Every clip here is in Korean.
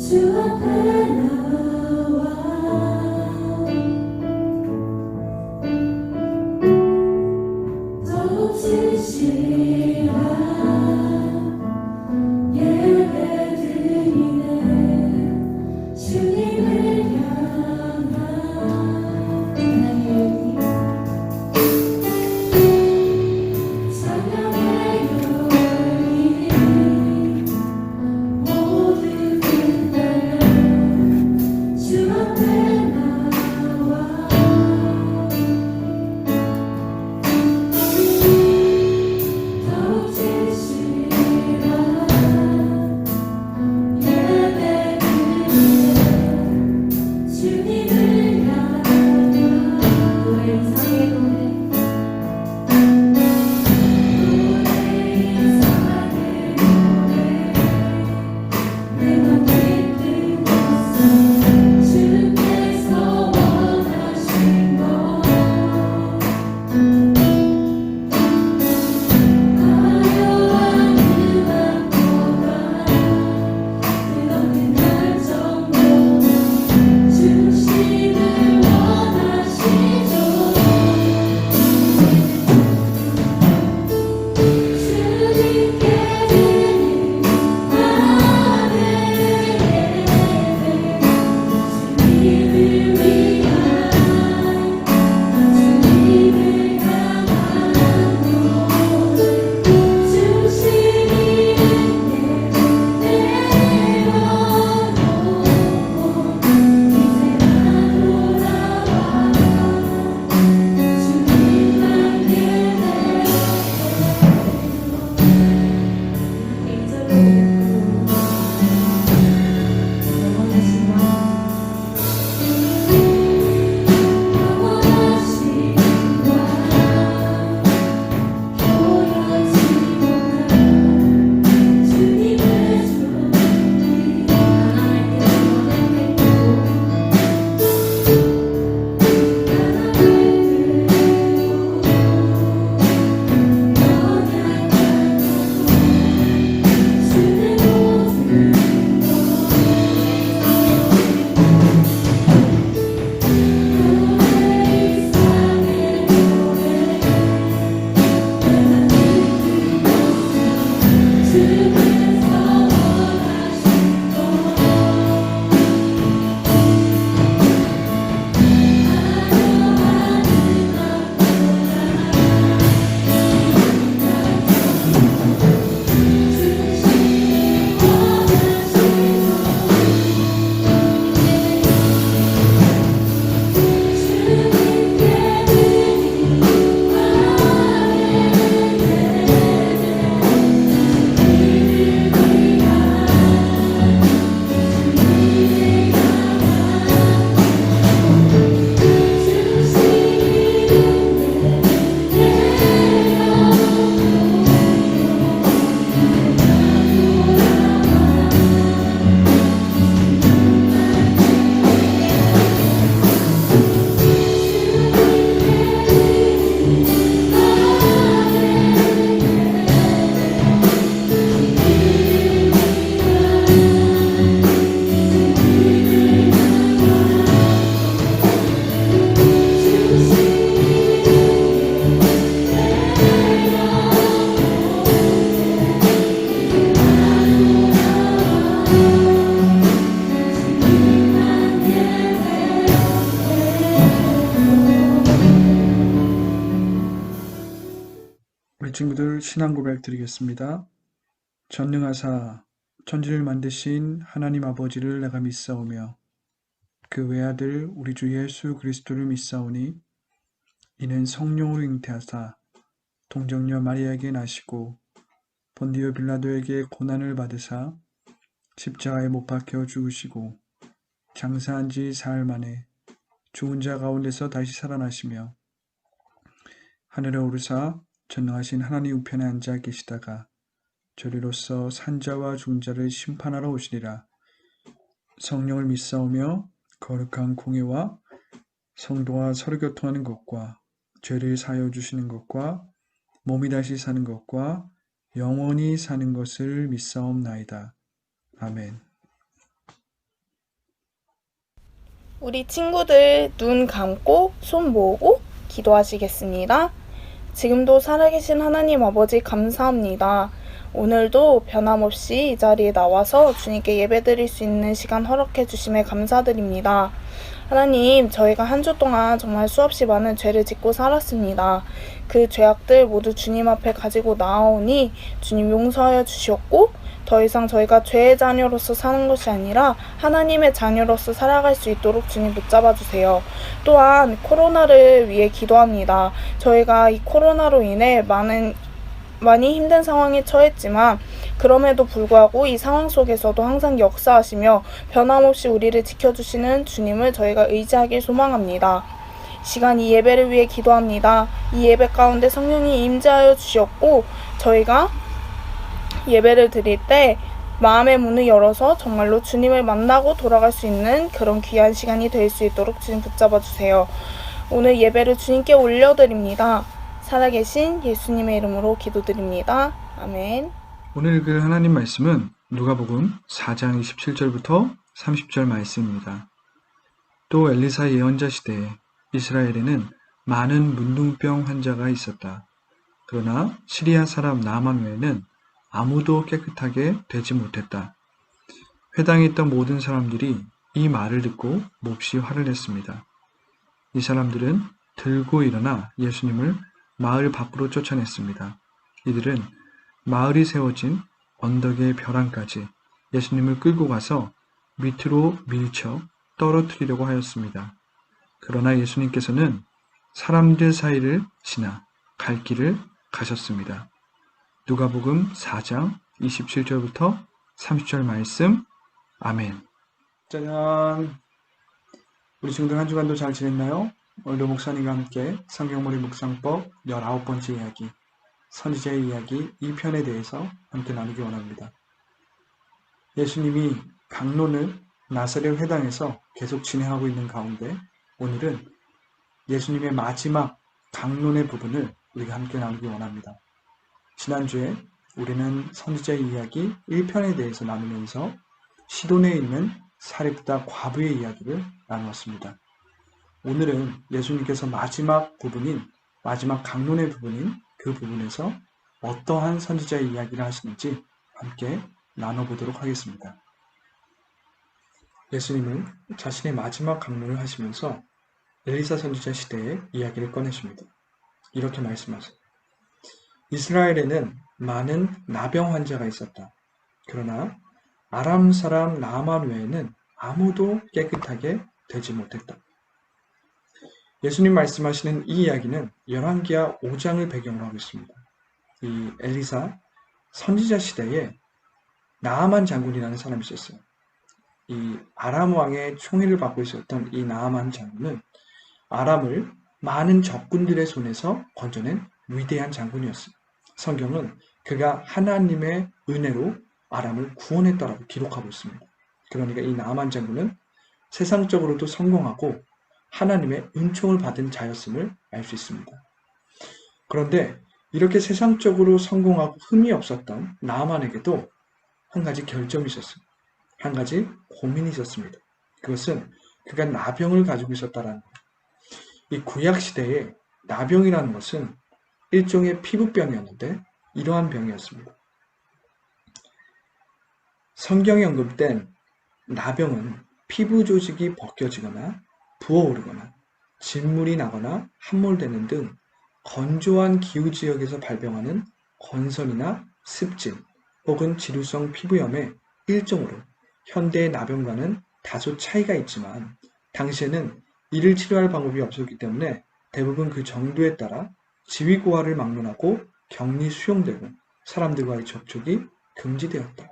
주 앞에 나와 더욱 진실한 예배 드리네. 주님을 향한 찬양의 열린 모두 끝나면 주 앞에 나와 더욱 진실한 예배 드리네. 주님을 향한 노래 이상의 노래 이상하게 노래 내맘 깊은 곳에 주께서 원하신 것 화려한 음악보다 끝없는 열정도 중심을 원하시죠. 주님께 드린 나의 예배 주님을 위한 주님을 향한 노래 중심이 있게 내려놓고 이제만 돌아와 주님만 예배하고 우리 친구들 신앙 고백 드리겠습니다. 전능하사 천지를 만드신 하나님 아버지를 내가 믿사오며 그 외아들 우리 주 예수 그리스도를 믿사오니 이는 성령으로 잉태하사 동정녀 마리아에게 나시고 본디오 빌라도에게 고난을 받으사 십자가에 못 박혀 죽으시고 장사한 지 사흘 만에 죽은 자 가운데서 다시 살아나시며 하늘에 오르사 전능하신 하나님 우편에 앉아 계시다가 저리로서 산자와 죽은 자를 심판하러 오시리라. 성령을 믿사오며 거룩한 공예와 성도와 서로 교통하는 것과 죄를 사하여 주시는 것과 몸이 다시 사는 것과 영원히 사는 것을 믿사옵나이다. 아멘. 우리 친구들 눈 감고 손 모으고 기도하시겠습니다. 지금도 살아계신 하나님 아버지 감사합니다. 오늘도 변함없이 이 자리에 나와서 주님께 예배드릴 수 있는 시간 허락해 주심에 감사드립니다. 하나님, 저희가 한 주 동안 정말 수없이 많은 죄를 짓고 살았습니다. 그 죄악들 모두 주님 앞에 가지고 나아오니 주님 용서하여 주시옵고 더 이상 저희가 죄의 자녀로서 사는 것이 아니라 하나님의 자녀로서 살아갈 수 있도록 주님 붙잡아 주세요. 또한 코로나를 위해 기도합니다. 저희가 이 코로나로 인해 많이 힘든 상황에 처했지만 그럼에도 불구하고 이 상황 속에서도 항상 역사하시며 변함없이 우리를 지켜주시는 주님을 저희가 의지하길 소망합니다. 시간 이 예배를 위해 기도합니다. 이 예배 가운데 성령이 임재하여 주시옵고 저희가 예배를 드릴 때 마음의 문을 열어서 정말로 주님을 만나고 돌아갈 수 있는 그런 귀한 시간이 될 수 있도록 주님 붙잡아 주세요. 오늘 예배를 주님께 올려드립니다. 살아계신 예수님의 이름으로 기도드립니다. 아멘. 오늘 읽을 하나님 말씀은 누가복음 4장 27절부터 30절 말씀입니다. 또 엘리사 예언자 시대에 이스라엘에는 많은 문둥병 환자가 있었다. 그러나 시리아 사람 나만 외에는 아무도 깨끗하게 되지 못했다. 회당에 있던 모든 사람들이 이 말을 듣고 몹시 화를 냈습니다. 이 사람들은 들고 일어나 예수님을 마을 밖으로 쫓아냈습니다. 이들은 마을이 세워진 언덕의 벼랑까지 예수님을 끌고 가서 밑으로 밀쳐 떨어뜨리려고 하였습니다. 그러나 예수님께서는 사람들 사이를 지나 갈 길을 가셨습니다. 누가복음 4장 27절부터 30절 말씀. 아멘. 짜잔. 우리 친구들 한 주간도 잘 지냈나요? 오늘도 목사님과 함께 성경머리 묵상법 19번째 이야기, 선지자의 이야기 2편에 대해서 함께 나누기 원합니다. 예수님이 강론을 나사렛 회당에서 계속 진행하고 있는 가운데 오늘은 예수님의 마지막 강론의 부분을 우리가 함께 나누기 원합니다. 지난주에 우리는 선지자의 이야기 1편에 대해서 나누면서 시돈에 있는 사렙다 과부의 이야기를 나누었습니다. 오늘은 예수님께서 마지막 강론의 부분인 그 부분에서 어떠한 선지자의 이야기를 하시는지 함께 나눠보도록 하겠습니다. 예수님은 자신의 마지막 강론을 하시면서 엘리사 선지자 시대의 이야기를 꺼내십니다. 이렇게 말씀하세요. 이스라엘에는 많은 나병 환자가 있었다. 그러나 아람 사람 나만 외에는 아무도 깨끗하게 되지 못했다. 예수님 말씀하시는 이 이야기는 열왕기하 5장을 배경으로 하고 있습니다. 이 엘리사 선지자 시대에 나아만 장군이라는 사람이 있었어요. 이 아람 왕의 총애를 받고 있었던 이 나아만 장군은 아람을 많은 적군들의 손에서 건져낸 위대한 장군이었어요. 성경은 그가 하나님의 은혜로 아람을 구원했다라고 기록하고 있습니다. 그러니까 이 나아만 장군은 세상적으로도 성공하고 하나님의 은총을 받은 자였음을 알 수 있습니다. 그런데 이렇게 세상적으로 성공하고 흠이 없었던 나아만에게도 한 가지 결점이 있었습니다. 한 가지 고민이 있었습니다. 그것은 그가 나병을 가지고 있었다라는 거예요. 이 구약시대에 나병이라는 것은 일종의 피부병이었는데 이러한 병이었습니다. 성경에 언급된 나병은 피부 조직이 벗겨지거나 부어오르거나 진물이 나거나 함몰되는 등 건조한 기후지역에서 발병하는 건선이나 습진 혹은 지루성 피부염의 일종으로 현대의 나병과는 다소 차이가 있지만 당시에는 이를 치료할 방법이 없었기 때문에 대부분 그 정도에 따라 지위고하를 막론하고 격리 수용되고 사람들과의 접촉이 금지되었다.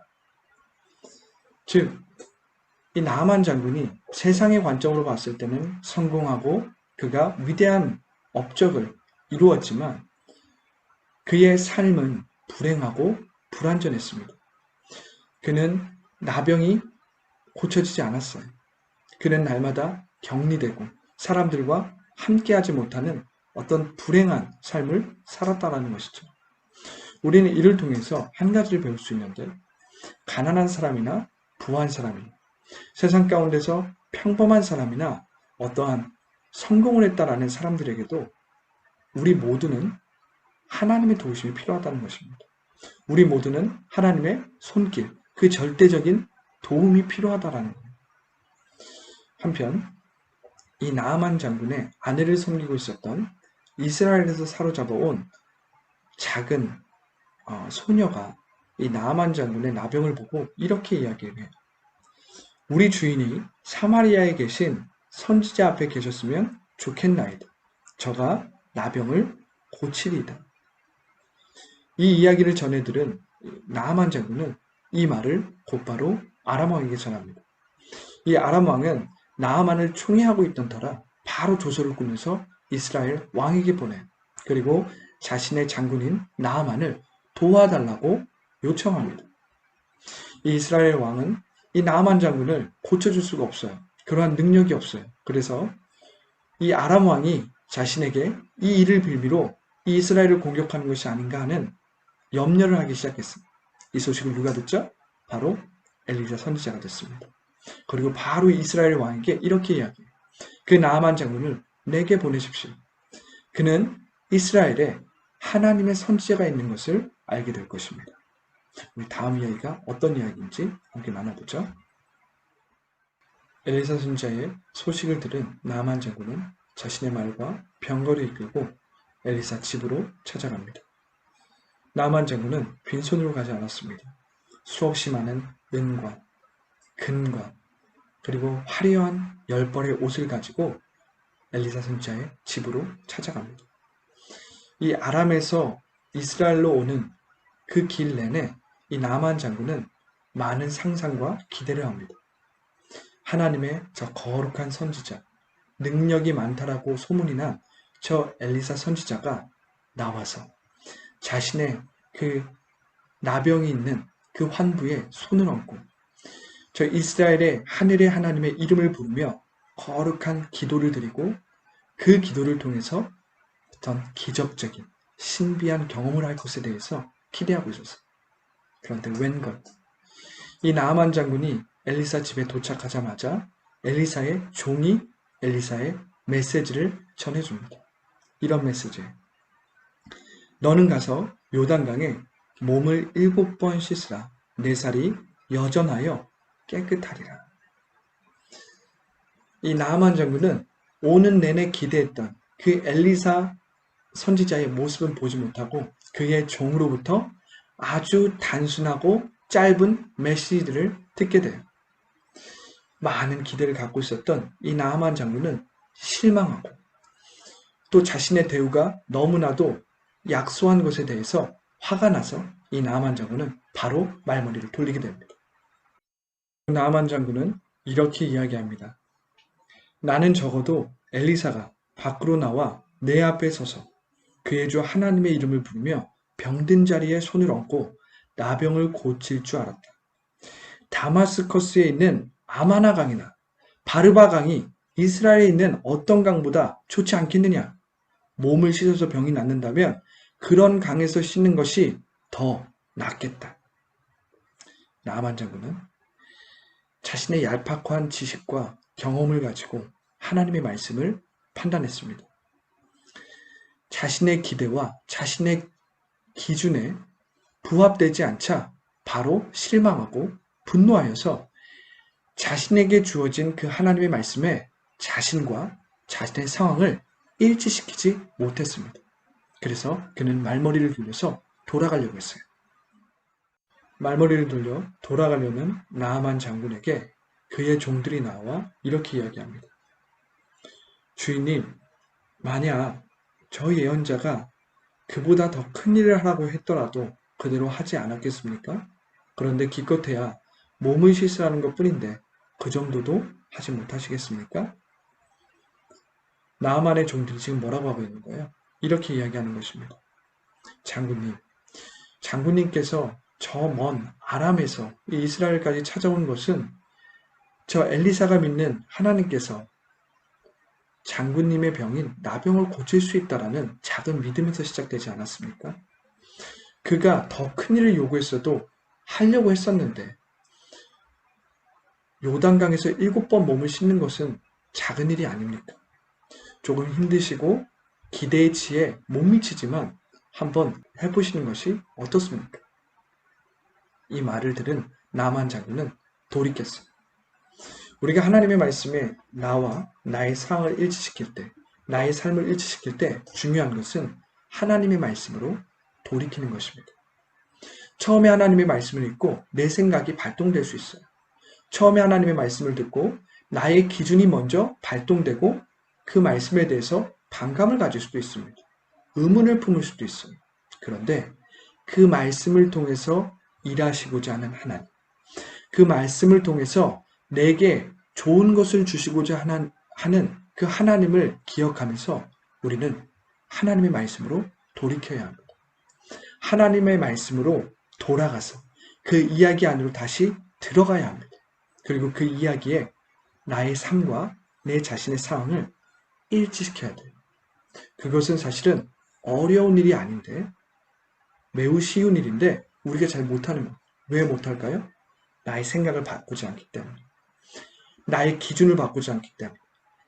즉, 이 나아만 장군이 세상의 관점으로 봤을 때는 성공하고 그가 위대한 업적을 이루었지만 그의 삶은 불행하고 불완전했습니다. 그는 나병이 고쳐지지 않았어요. 그는 날마다 격리되고 사람들과 함께하지 못하는 어떤 불행한 삶을 살았다는 것이죠. 우리는 이를 통해서 한 가지를 배울 수 있는데 가난한 사람이나 부한 사람이 세상 가운데서 평범한 사람이나 어떠한 성공을 했다라는 사람들에게도 우리 모두는 하나님의 도우심이 필요하다는 것입니다. 우리 모두는 하나님의 손길, 그 절대적인 도움이 필요하다라는 거예요. 한편 이 나아만 장군의 아내를 섬기고 있었던 이스라엘에서 사로잡아온 작은 소녀가 이 나아만 장군의 나병을 보고 이렇게 이야기를 해요. 우리 주인이 사마리아에 계신 선지자 앞에 계셨으면 좋겠나이다. 저가 나병을 고치리이다. 이 이야기를 전해 들은 나아만 장군은 이 말을 곧바로 아람 왕에게 전합니다. 이 아람 왕은 나아만을 총애하고 있던 터라 바로 조서를 꾸며서 이스라엘 왕에게 보내요. 그리고 자신의 장군인 나아만을 도와달라고 요청합니다. 이 이스라엘 왕은 이 나아만 장군을 고쳐줄 수가 없어요. 그러한 능력이 없어요. 그래서 이 아람 왕이 자신에게 이 일을 빌미로 이 이스라엘을 공격하는 것이 아닌가 하는 염려를 하기 시작했습니다. 이 소식을 누가 듣죠? 바로 엘리사 선지자가 됐습니다. 그리고 바로 이스라엘 왕에게 이렇게 이야기해요. 그 나아만 장군을 내게 보내십시오. 그는 이스라엘에 하나님의 선지자가 있는 것을 알게 될 것입니다. 우리 다음 이야기가 어떤 이야기인지 함께 나눠보죠. 엘리사 선지자의 소식을 들은 나아만 장군은 자신의 말과 병거를 이끌고 엘리사 집으로 찾아갑니다. 나아만 장군은 빈손으로 가지 않았습니다. 수없이 많은 은과 금과 그리고 화려한 10벌의 옷을 가지고 엘리사 선지자의 집으로 찾아갑니다. 이 아람에서 이스라엘로 오는 그 길 내내 이 나아만 장군은 많은 상상과 기대를 합니다. 하나님의 저 거룩한 선지자, 능력이 많다라고 소문이 난 저 엘리사 선지자가 나와서 자신의 그 나병이 있는 그 환부에 손을 얹고 저 이스라엘의 하늘의 하나님의 이름을 부르며 거룩한 기도를 드리고 그 기도를 통해서 어떤 기적적인 신비한 경험을 할 것에 대해서 기대하고 있었어요. 그런데 웬걸 이 나아만 장군이 엘리사 집에 도착하자마자 엘리사의 종이 엘리사의 메시지를 전해줍니다. 이런 메시지예요. 너는 가서 요단강에 몸을 7번 씻으라. 내 살이 여전하여 깨끗하리라. 이 나아만 장군은 오는 내내 기대했던 그 엘리사 선지자의 모습은 보지 못하고 그의 종으로부터 아주 단순하고 짧은 메시지를 듣게 돼요. 많은 기대를 갖고 있었던 이 나아만 장군은 실망하고 또 자신의 대우가 너무나도 약소한 것에 대해서 화가 나서 이 나아만 장군은 바로 말머리를 돌리게 됩니다. 나아만 장군은 이렇게 이야기합니다. 나는 적어도 엘리사가 밖으로 나와 내 앞에 서서 그의 주 하나님의 이름을 부르며 병든 자리에 손을 얹고 나병을 고칠 줄 알았다. 다마스커스에 있는 아마나 강이나 바르바 강이 이스라엘에 있는 어떤 강보다 좋지 않겠느냐? 몸을 씻어서 병이 낫는다면 그런 강에서 씻는 것이 더 낫겠다. 나아만 장군은 자신의 얄팍한 지식과 경험을 가지고 하나님의 말씀을 판단했습니다. 자신의 기대와 자신의 기준에 부합되지 않자 바로 실망하고 분노하여서 자신에게 주어진 그 하나님의 말씀에 자신과 자신의 상황을 일치시키지 못했습니다. 그래서 그는 말머리를 돌려서 돌아가려고 했어요. 말머리를 돌려 돌아가려는 나아만 장군에게 그의 종들이 나와 이렇게 이야기합니다. 주인님, 만약 저 예언자가 그보다 더 큰 일을 하라고 했더라도 그대로 하지 않았겠습니까? 그런데 기껏해야 몸을 씻으라는 것 뿐인데 그 정도도 하지 못하시겠습니까? 나아만의 종들이 지금 뭐라고 하고 있는 거예요? 이렇게 이야기하는 것입니다. 장군님, 장군님께서 저 먼 아람에서 이스라엘까지 찾아온 것은 저 엘리사가 믿는 하나님께서 장군님의 병인 나병을 고칠 수 있다라는 작은 믿음에서 시작되지 않았습니까? 그가 더 큰 일을 요구했어도 하려고 했었는데 요단강에서 7번 몸을 씻는 것은 작은 일이 아닙니까? 조금 힘드시고 기대의 치에 못 미치지만 한번 해보시는 것이 어떻습니까? 이 말을 들은 나만 장군은 돌이켰어요. 우리가 하나님의 말씀에 나와 나의 상황을 일치시킬 때, 나의 삶을 일치시킬 때 중요한 것은 하나님의 말씀으로 돌이키는 것입니다. 처음에 하나님의 말씀을 읽고 내 생각이 발동될 수 있어요. 처음에 하나님의 말씀을 듣고 나의 기준이 먼저 발동되고 그 말씀에 대해서 반감을 가질 수도 있습니다. 의문을 품을 수도 있어요. 그런데 그 말씀을 통해서 일하시고자 하는 하나님, 그 말씀을 통해서 내게 좋은 것을 주시고자 하는 그 하나님을 기억하면서 우리는 하나님의 말씀으로 돌이켜야 합니다. 하나님의 말씀으로 돌아가서 그 이야기 안으로 다시 들어가야 합니다. 그리고 그 이야기에 나의 삶과 내 자신의 상황을 일치시켜야 돼요. 그것은 사실은 어려운 일이 아닌데 매우 쉬운 일인데 우리가 잘 못하는 것. 왜 못할까요? 나의 생각을 바꾸지 않기 때문에, 나의 기준을 바꾸지 않기 때문에,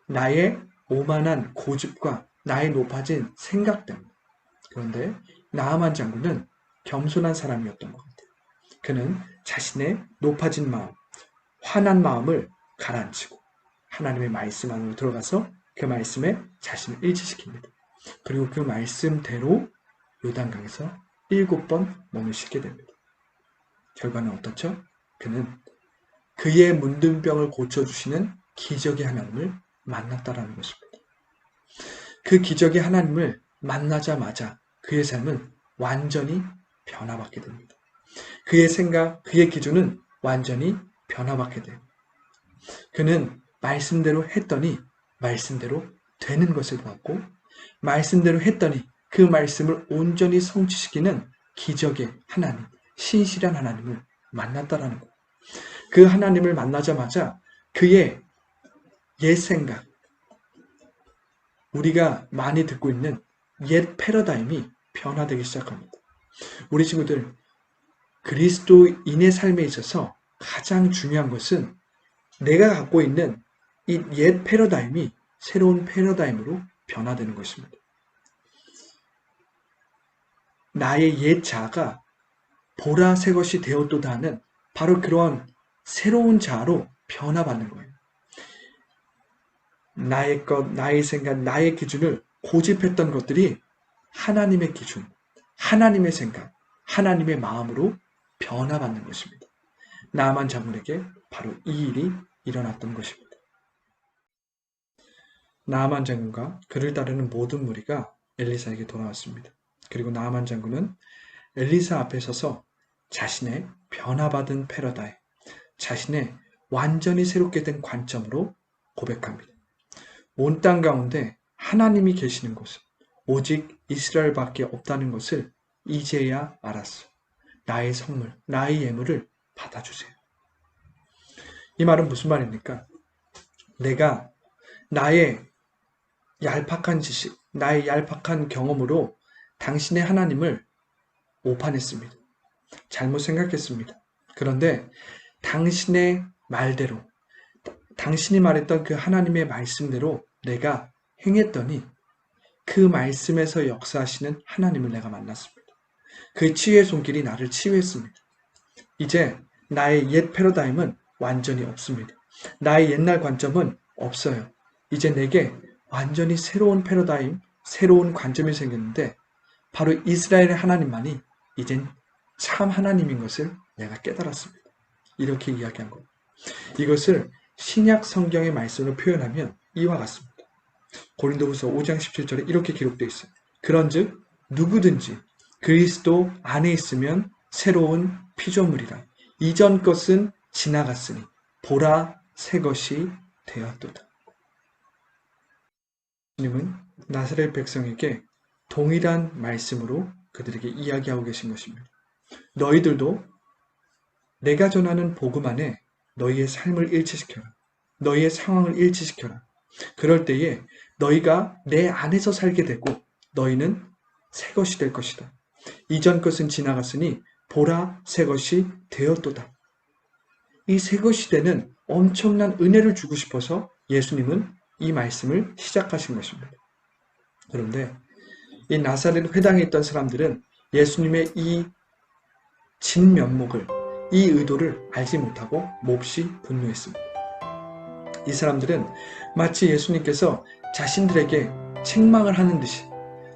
나의 오만한 고집과 나의 높아진 생각 때문에. 그런데 나아만 장군은 겸손한 사람이었던 것 같아요. 그는 자신의 높아진 마음, 화난 마음을 가라앉히고 하나님의 말씀 안으로 들어가서 그 말씀에 자신을 일치시킵니다. 그리고 그 말씀대로 요단강에서 7번 몸을 씻게 됩니다. 결과는 어떻죠? 그는 그의 문둥병을 고쳐주시는 기적의 하나님을 만났다라는 것입니다. 그 기적의 하나님을 만나자마자 그의 삶은 완전히 변화받게 됩니다. 그의 생각, 그의 기준은 완전히 변화받게 돼요. 그는 말씀대로 했더니 말씀대로 되는 것을 보았고, 말씀대로 했더니 그 말씀을 온전히 성취시키는 기적의 하나님, 신실한 하나님을 만났다라는 것. 그 하나님을 만나자마자 그의 옛 생각, 우리가 많이 듣고 있는 옛 패러다임이 변화되기 시작합니다. 우리 친구들, 그리스도인의 삶에 있어서 가장 중요한 것은 내가 갖고 있는 이 옛 패러다임이 새로운 패러다임으로 변화되는 것입니다. 나의 옛 자아가 보라 새 것이 되었도다 하는 바로 그러한 새로운 자아로 변화받는 거예요. 나의 것, 나의 생각, 나의 기준을 고집했던 것들이 하나님의 기준, 하나님의 생각, 하나님의 마음으로 변화받는 것입니다. 나아만 장군에게 바로 이 일이 일어났던 것입니다. 나아만 장군과 그를 따르는 모든 무리가 엘리사에게 돌아왔습니다. 그리고 나아만 장군은 엘리사 앞에 서서 자신의 변화받은 패러다임, 자신의 완전히 새롭게 된 관점으로 고백합니다. 온 땅 가운데 하나님이 계시는 곳은 오직 이스라엘밖에 없다는 것을 이제야 알았어. 나의 선물, 나의 예물을 받아주세요. 이 말은 무슨 말입니까? 내가 나의 얄팍한 지식, 나의 얄팍한 경험으로 당신의 하나님을 오판했습니다. 잘못 생각했습니다. 그런데 당신의 말대로, 당신이 말했던 그 하나님의 말씀대로 내가 행했더니 그 말씀에서 역사하시는 하나님을 내가 만났습니다. 그 치유의 손길이 나를 치유했습니다. 이제 나의 옛 패러다임은 완전히 없습니다. 나의 옛날 관점은 없어요. 이제 내게 완전히 새로운 패러다임, 새로운 관점이 생겼는데 바로 이스라엘의 하나님만이 이젠 참 하나님인 것을 내가 깨달았습니다. 이렇게 이야기한 거예요. 이것을 신약 성경의 말씀으로 표현하면 이와 같습니다. 고린도후서 5장 17절에 이렇게 기록되어 있어요. 그런즉 누구든지 그리스도 안에 있으면 새로운 피조물이라. 이전 것은 지나갔으니 보라 새 것이 되었도다. 주님은 나사렛 백성에게 동일한 말씀으로 그들에게 이야기하고 계신 것입니다. 너희들도 내가 전하는 복음 안에 너희의 삶을 일치시켜라. 너희의 상황을 일치시켜라. 그럴 때에 너희가 내 안에서 살게 되고 너희는 새 것이 될 것이다. 이전 것은 지나갔으니 보라 새 것이 되었도다. 이 새 것이 되는 엄청난 은혜를 주고 싶어서 예수님은 이 말씀을 시작하신 것입니다. 그런데 이 나사렛 회당에 있던 사람들은 예수님의 이 진면목을, 이 의도를 알지 못하고 몹시 분노했습니다. 이 사람들은 마치 예수님께서 자신들에게 책망을 하는 듯이,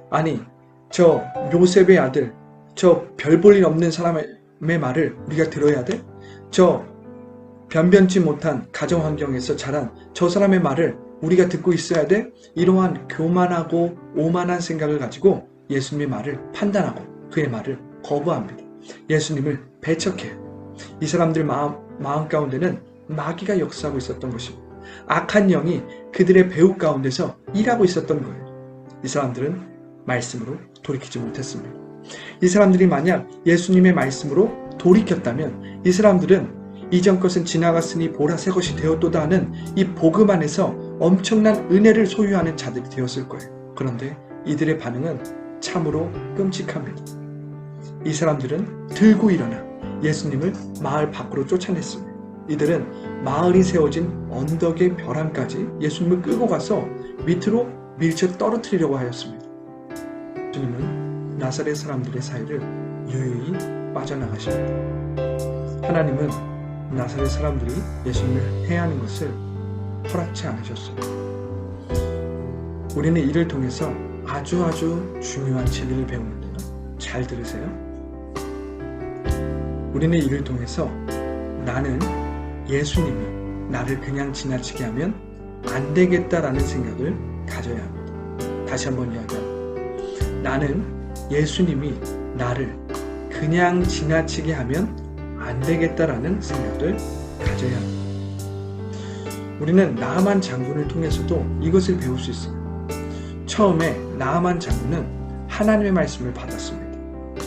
아니 저 요셉의 아들, 저 별 볼 일 없는 사람의 말을 우리가 들어야 돼? 저 변변치 못한 가정 환경에서 자란 저 사람의 말을 우리가 듣고 있어야 돼? 이러한 교만하고 오만한 생각을 가지고 예수님의 말을 판단하고 그의 말을 거부합니다. 예수님을 배척해요. 이 사람들 마음 가운데는 마귀가 역사하고 있었던 것입니다. 악한 영이 그들의 배후 가운데서 일하고 있었던 거예요. 이 사람들은 말씀으로 돌이키지 못했습니다. 이 사람들이 만약 예수님의 말씀으로 돌이켰다면 이 사람들은 이전 것은 지나갔으니 보라 새 것이 되었도다 하는 이 복음 안에서 엄청난 은혜를 소유하는 자들이 되었을 거예요. 그런데 이들의 반응은 참으로 끔찍합니다. 이 사람들은 들고 일어나 예수님을 마을 밖으로 쫓아냈습니다. 이들은 마을이 세워진 언덕의 벼랑까지 예수님을 끌고 가서 밑으로 밀쳐 떨어뜨리려고 하였습니다. 예수님은 나사렛 사람들의 사이를 유유히 빠져나가십니다. 하나님은 나사렛 사람들이 예수님을 해하는 것을 허락치 않으셨어요. 우리는 이를 통해서 아주 중요한 진리를 배우는데요. 잘 들으세요. 우리는 이를 통해서 나는 예수님이 나를 그냥 지나치게 하면 안 되겠다라는 생각을 가져야 합니다. 다시 한번 이야기합니다. 나는 예수님이 나를 그냥 지나치게 하면 안 되겠다라는 생각을 가져야 합니다. 우리는 나아만 장군을 통해서도 이것을 배울 수 있습니다. 처음에 나아만 장군은 하나님의 말씀을 받았습니다.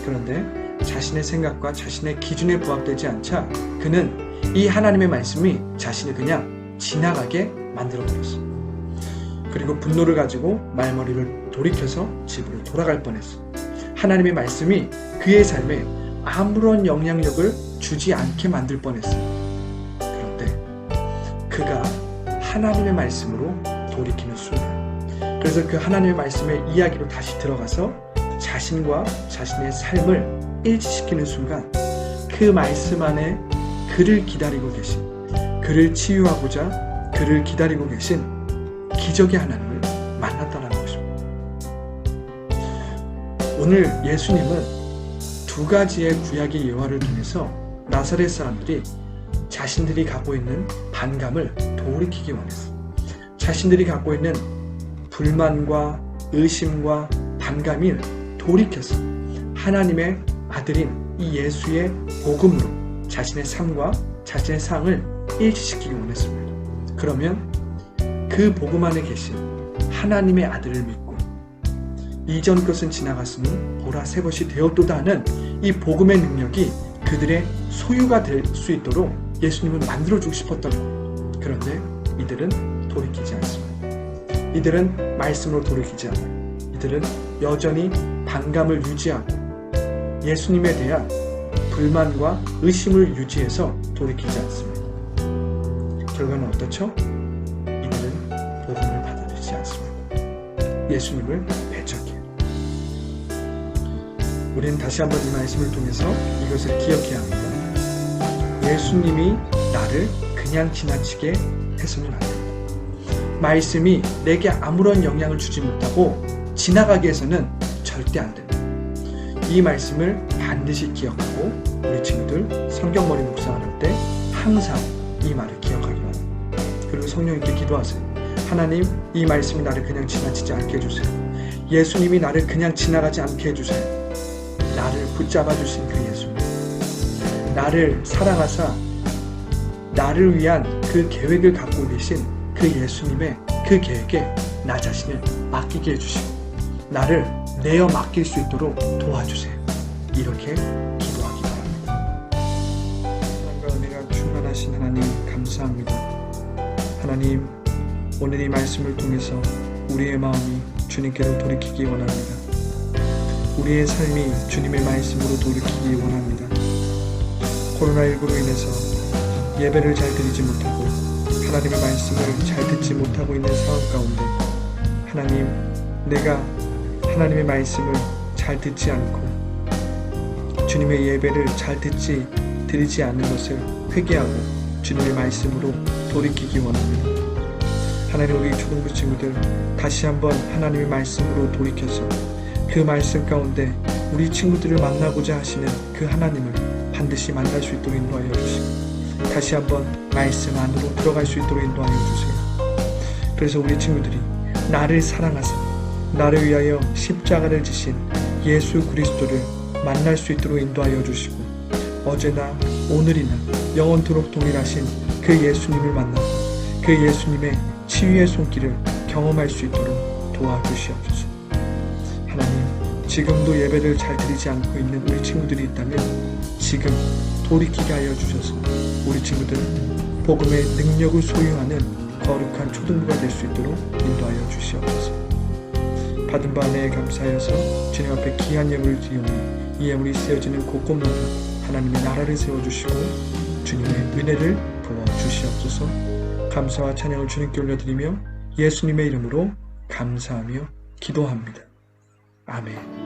그런데 자신의 생각과 자신의 기준에 부합되지 않자 그는 이 하나님의 말씀이 자신을 그냥 지나가게 만들어버렸어요. 그리고 분노를 가지고 말머리를 돌이켜서 집으로 돌아갈 뻔했어요. 하나님의 말씀이 그의 삶에 아무런 영향력을 주지 않게 만들 뻔했어요. 그런데 그가 하나님의 말씀으로 돌이키는 순간, 그래서 그 하나님의 말씀의 이야기로 다시 들어가서 자신과 자신의 삶을 일치시키는 순간 그 말씀 안에 그를 기다리고 계신, 그를 치유하고자 그를 기다리고 계신 기적의 하나님을 만났다는 것입니다. 오늘 예수님은 두 가지의 구약의 예화를 통해서 나사렛 사람들이 자신들이 갖고 있는 반감을 돌이키기 원했어요. 자신들이 갖고 있는 불만과 의심과 반감을 돌이켜서 하나님의 아들인 이 예수의 복음으로 자신의 삶과 자신의 상을 일치시키기 원했습니다. 그러면 그 복음 안에 계신 하나님의 아들을 믿고 이전 것은 지나갔으니 보라 새 것이 되었도다 하는 이 복음의 능력이 그들의 소유가 될 수 있도록 예수님은 만들어주고 싶었던 거예요. 그런데 이들은 돌이키지 않습니다. 이들은 말씀으로 돌이키지 않아요. 이들은 여전히 반감을 유지하고 예수님에 대한 불만과 의심을 유지해서 돌이키지 않습니다. 결과는 어떻죠? 이들은 복음을 받아들이지 않습니다. 예수님을 배척해요. 우리는 다시 한번 이 말씀을 통해서 이것을 기억해야 합니다. 예수님이 나를 그냥 지나치게 해서는 안 됩니다. 말씀이 내게 아무런 영향을 주지 못하고 지나가게 해서는 절대 안 됩니다. 이 말씀을 반드시 기억하고 우리 친구들 성경머리 묵상할 때 항상 이 말을 기억하기 바랍니다. 그리고 성령님께 기도하세요. 하나님, 이 말씀이 나를 그냥 지나치지 않게 해주세요. 예수님이 나를 그냥 지나가지 않게 해주세요. 나를 붙잡아 주신 그 예수님, 나를 사랑하사 나를 위한 그 계획을 갖고 계신 그 예수님의 그 계획에 나 자신을 맡기게 해주시고 나를 내어 맡길 수 있도록 도와주세요. 이렇게 기도하기 바랍니다. 사랑과 은혜가 충만하신 하나님, 감사합니다. 하나님, 오늘 이 말씀을 통해서 우리의 마음이 주님께로 돌이키기 원합니다. 우리의 삶이 주님의 말씀으로 돌이키기 원합니다. 코로나19로 인해서 예배를 잘 드리지 못하고 하나님의 말씀을 잘 듣지 못하고 있는 상황 가운데 하나님, 내가 하나님의 말씀을 잘 듣지 않고 주님의 예배를 잘 드리지 않는 것을 회개하고 주님의 말씀으로 돌이키기 원합니다. 하나님, 우리 초등부 친구들 다시 한번 하나님의 말씀으로 돌이켜서 그 말씀 가운데 우리 친구들을 만나고자 하시는 그 하나님을 반드시 만날 수 있도록 인도하여 주시고 다시 한번 말씀 안으로 들어갈 수 있도록 인도하여 주세요. 그래서 우리 친구들이 나를 사랑하사 나를 위하여 십자가를 지신 예수 그리스도를 만날 수 있도록 인도하여 주시고 어제나 오늘이나 영원토록 동일하신 그 예수님을 만나고 그 예수님의 치유의 손길을 경험할 수 있도록 도와주시옵소서. 하나님, 지금도 예배를 잘 드리지 않고 있는 우리 친구들이 있다면 지금 돌이키게 하여 주셔서 우리 친구들은 복음의 능력을 소유하는 거룩한 초등부가 될 수 있도록 인도하여 주시옵소서. 받은 바 내에 감사하여서 주님 앞에 귀한 예물을 드리오니 이 예물이 쓰여지는 곳곳마다 하나님의 나라를 세워주시고 주님의 은혜를 부어주시옵소서. 감사와 찬양을 주님께 올려드리며 예수님의 이름으로 감사하며 기도합니다. 아멘.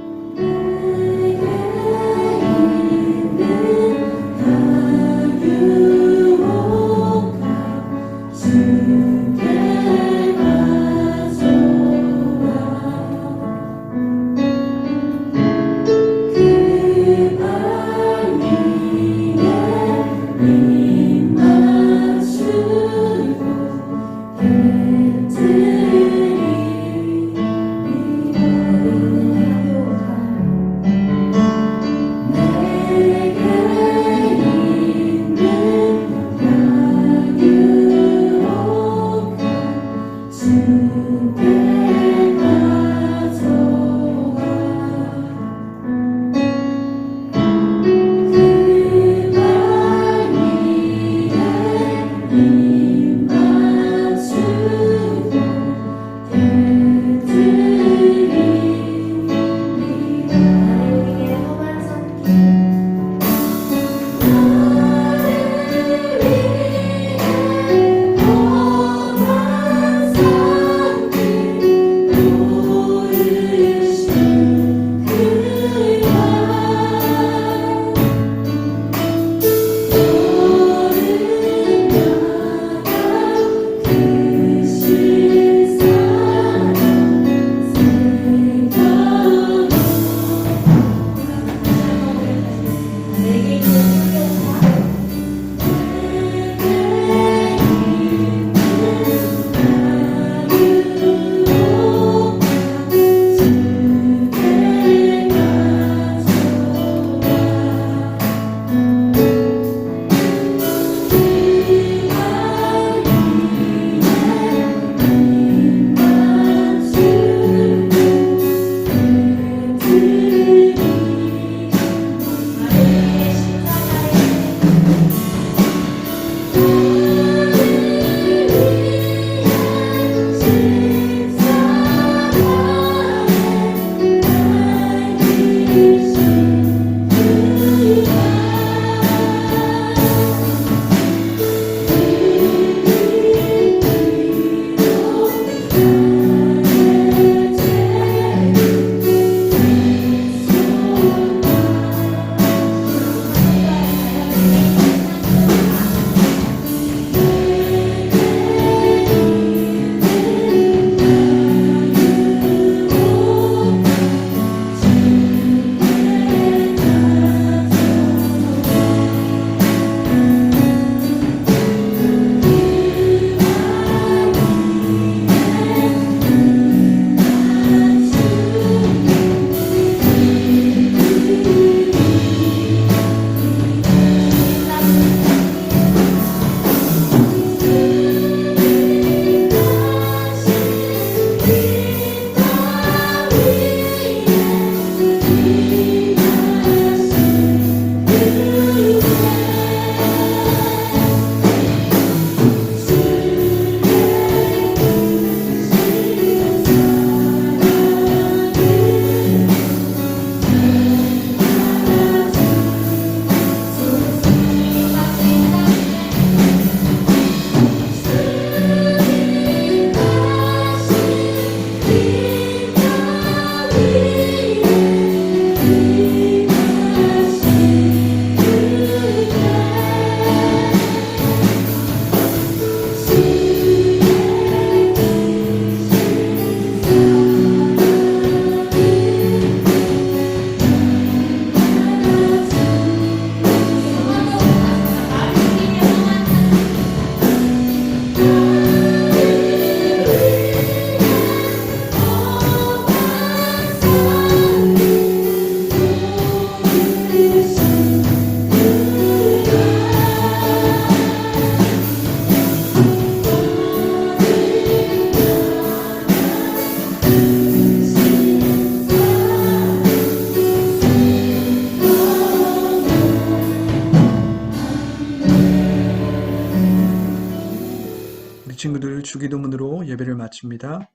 오늘 주기도문으로 예배를 마칩니다.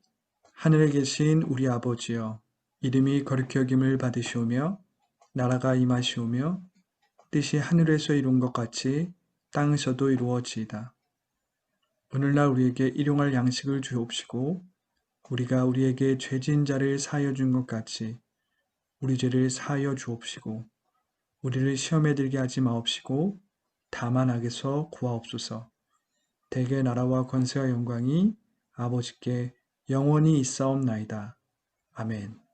하늘에 계신 우리 아버지여, 이름이 거룩히 여김을 받으시오며 나라가 임하시오며 뜻이 하늘에서 이룬 것 같이 땅에서도 이루어지이다. 오늘날 우리에게 일용할 양식을 주옵시고 우리가 우리에게 죄진 자를 사하여 준 것 같이 우리 죄를 사하여 주옵시고 우리를 시험에 들게 하지 마옵시고 다만 악에서 구하옵소서. 대개 나라와 권세와 영광이 아버지께 영원히 있사옵나이다. 아멘.